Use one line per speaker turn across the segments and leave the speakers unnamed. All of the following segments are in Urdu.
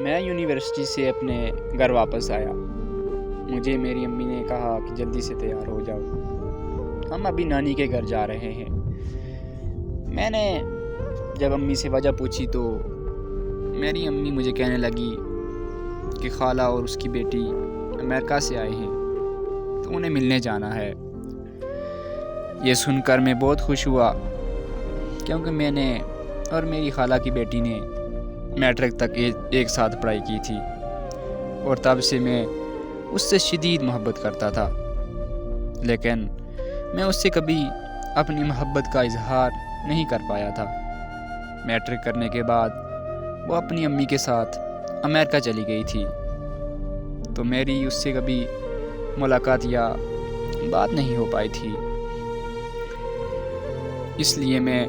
میں یونیورسٹی سے اپنے گھر واپس آیا۔ مجھے میری امی نے کہا کہ جلدی سے تیار ہو جاؤ، ہم ابھی نانی کے گھر جا رہے ہیں۔ میں نے جب امی سے وجہ پوچھی تو میری امی مجھے کہنے لگی کہ خالہ اور اس کی بیٹی امریکہ سے آئے ہیں تو انہیں ملنے جانا ہے۔ یہ سن کر میں بہت خوش ہوا، کیونکہ میں نے اور میری خالہ کی بیٹی نے میٹرک تک ایک ساتھ پڑھائی کی تھی، اور تب سے میں اس سے شدید محبت کرتا تھا، لیکن میں اس سے کبھی اپنی محبت کا اظہار نہیں کر پایا تھا۔ میٹرک کرنے کے بعد وہ اپنی امی کے ساتھ امریکہ چلی گئی تھی، تو میری اس سے کبھی ملاقات یا بات نہیں ہو پائی تھی۔ اس لیے میں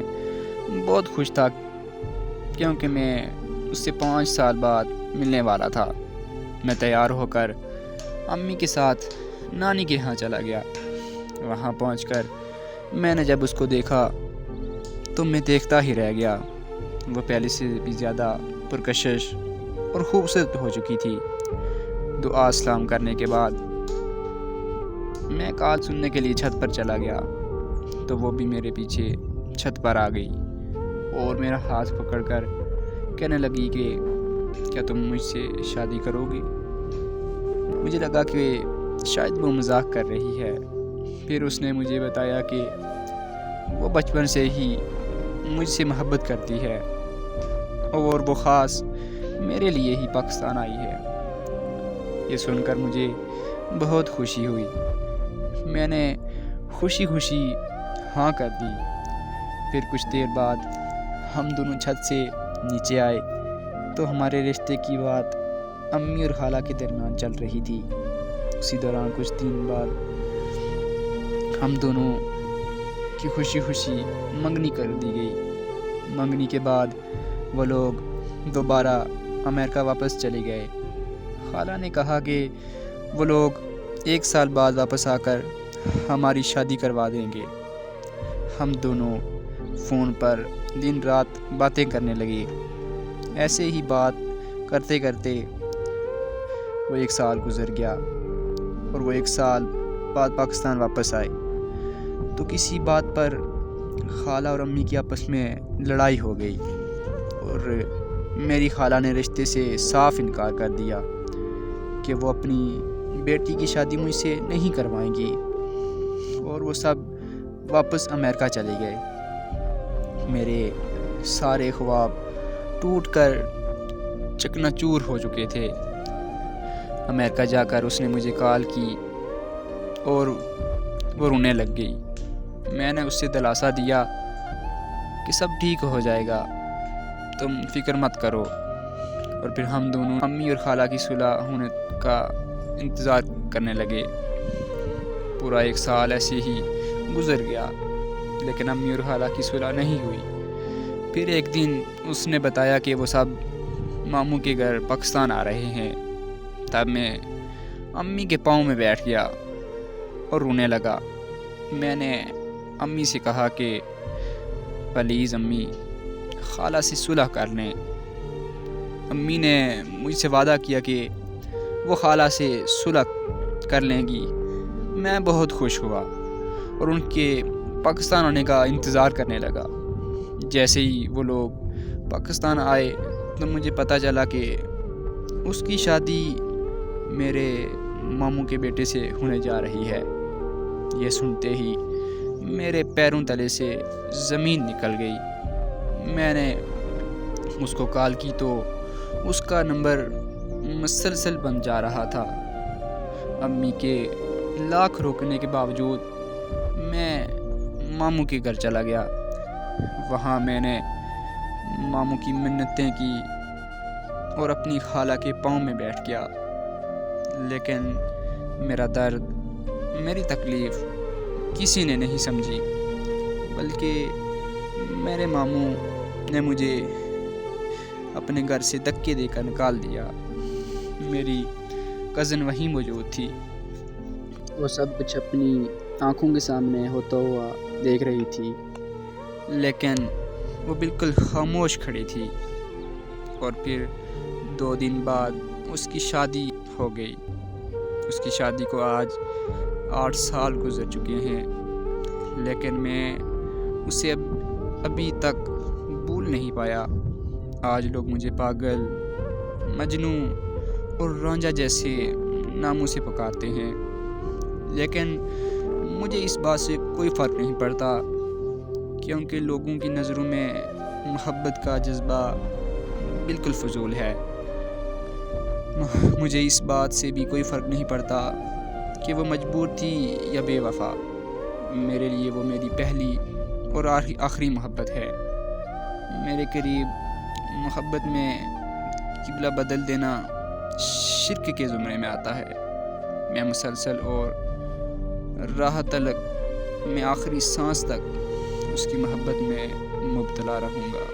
بہت خوش تھا، کیونکہ میں اس سے 5 سال بعد ملنے والا تھا۔ میں تیار ہو کر امی کے ساتھ نانی کے ہاں چلا گیا۔ وہاں پہنچ کر میں نے جب اس کو دیکھا تو میں دیکھتا ہی رہ گیا۔ وہ پہلے سے بھی زیادہ پرکشش اور خوبصورت ہو چکی تھی۔ دعا سلام کرنے کے بعد میں کال سننے کے لیے چھت پر چلا گیا تو وہ بھی میرے پیچھے چھت پر آ گئی اور میرا ہاتھ پکڑ کر کہنے لگی کہ کیا تم مجھ سے شادی کرو گی؟ مجھے لگا کہ شاید وہ مذاق کر رہی ہے۔ پھر اس نے مجھے بتایا کہ وہ بچپن سے ہی مجھ سے محبت کرتی ہے اور وہ خاص میرے لیے ہی پاکستان آئی ہے۔ یہ سن کر مجھے بہت خوشی ہوئی۔ میں نے خوشی خوشی ہاں کر دی۔ پھر کچھ دیر بعد ہم دونوں چھت سے نیچے آئے تو ہمارے رشتے کی بات امی اور خالہ کے درمیان چل رہی تھی۔ اسی دوران کچھ دن بعد ہم دونوں کی خوشی خوشی منگنی کر دی گئی۔ منگنی کے بعد وہ لوگ دوبارہ امریکہ واپس چلے گئے۔ خالہ نے کہا کہ وہ لوگ 1 سال بعد واپس آ کر ہماری شادی کروا دیں گے۔ ہم دونوں فون پر دن رات باتیں کرنے لگے۔ ایسے ہی بات کرتے کرتے وہ 1 سال گزر گیا اور وہ 1 سال بعد پاکستان واپس آئے تو کسی بات پر خالہ اور امی کی آپس میں لڑائی ہو گئی اور میری خالہ نے رشتے سے صاف انکار کر دیا کہ وہ اپنی بیٹی کی شادی مجھ سے نہیں کروائیں گی، اور وہ سب واپس امریکہ چلے گئے۔ میرے سارے خواب ٹوٹ کر چکنا چور ہو چکے تھے۔ امریکہ جا کر اس نے مجھے کال کی اور وہ رونے لگ گئی۔ میں نے اس سے دلاسا دیا کہ سب ٹھیک ہو جائے گا، تم فکر مت کرو، اور پھر ہم دونوں امی اور خالہ کی صلح ہونے کا انتظار کرنے لگے۔ پورا 1 سال ایسے ہی گزر گیا، لیکن امی اور خالہ کی صلح نہیں ہوئی۔ پھر ایک دن اس نے بتایا کہ وہ سب ماموں کے گھر پاکستان آ رہے ہیں۔ تب میں امی کے پاؤں میں بیٹھ گیا اور رونے لگا۔ میں نے امی سے کہا کہ پلیز امی، خالہ سے صلح کر لیں۔ امی نے مجھ سے وعدہ کیا کہ وہ خالہ سے صلح کر لیں گی۔ میں بہت خوش ہوا اور ان کے پاکستان آنے کا انتظار کرنے لگا۔ جیسے ہی وہ لوگ پاکستان آئے تو مجھے پتہ چلا کہ اس کی شادی میرے ماموں کے بیٹے سے ہونے جا رہی ہے۔ یہ سنتے ہی میرے پیروں تلے سے زمین نکل گئی۔ میں نے اس کو کال کی تو اس کا نمبر مسلسل بند جا رہا تھا۔ امی کے لاکھ روکنے کے باوجود میں ماموں کے گھر چلا گیا۔ وہاں میں نے ماموں کی منتیں کی اور اپنی خالہ کے پاؤں میں بیٹھ گیا، لیکن میرا درد، میری تکلیف کسی نے نہیں سمجھی، بلکہ میرے ماموں نے مجھے اپنے گھر سے دھکے دے کر نکال دیا۔ میری کزن وہیں موجود تھی، وہ سب کچھ اپنی آنکھوں کے سامنے ہوتا ہوا دیکھ رہی تھی، لیکن وہ بالکل خاموش کھڑی تھی۔ اور پھر 2 دن بعد اس کی شادی ہو گئی۔ اس کی شادی کو آج 8 سال گزر چکے ہیں، لیکن میں اسے ابھی تک بھول نہیں پایا۔ آج لوگ مجھے پاگل، مجنوں اور رانجھا جیسے ناموں سے پکارتے ہیں، لیکن مجھے اس بات سے کوئی فرق نہیں پڑتا، کیونکہ لوگوں کی نظروں میں محبت کا جذبہ بالکل فضول ہے۔ مجھے اس بات سے بھی کوئی فرق نہیں پڑتا کہ وہ مجبور تھی یا بے وفا۔ میرے لیے وہ میری پہلی اور آخری محبت ہے۔ میرے قریب محبت میں قبلہ بدل دینا شرک کے زمرے میں آتا ہے۔ میں مسلسل اور راہ تلک میں آخری سانس تک اس کی محبت میں مبتلا رہوں گا۔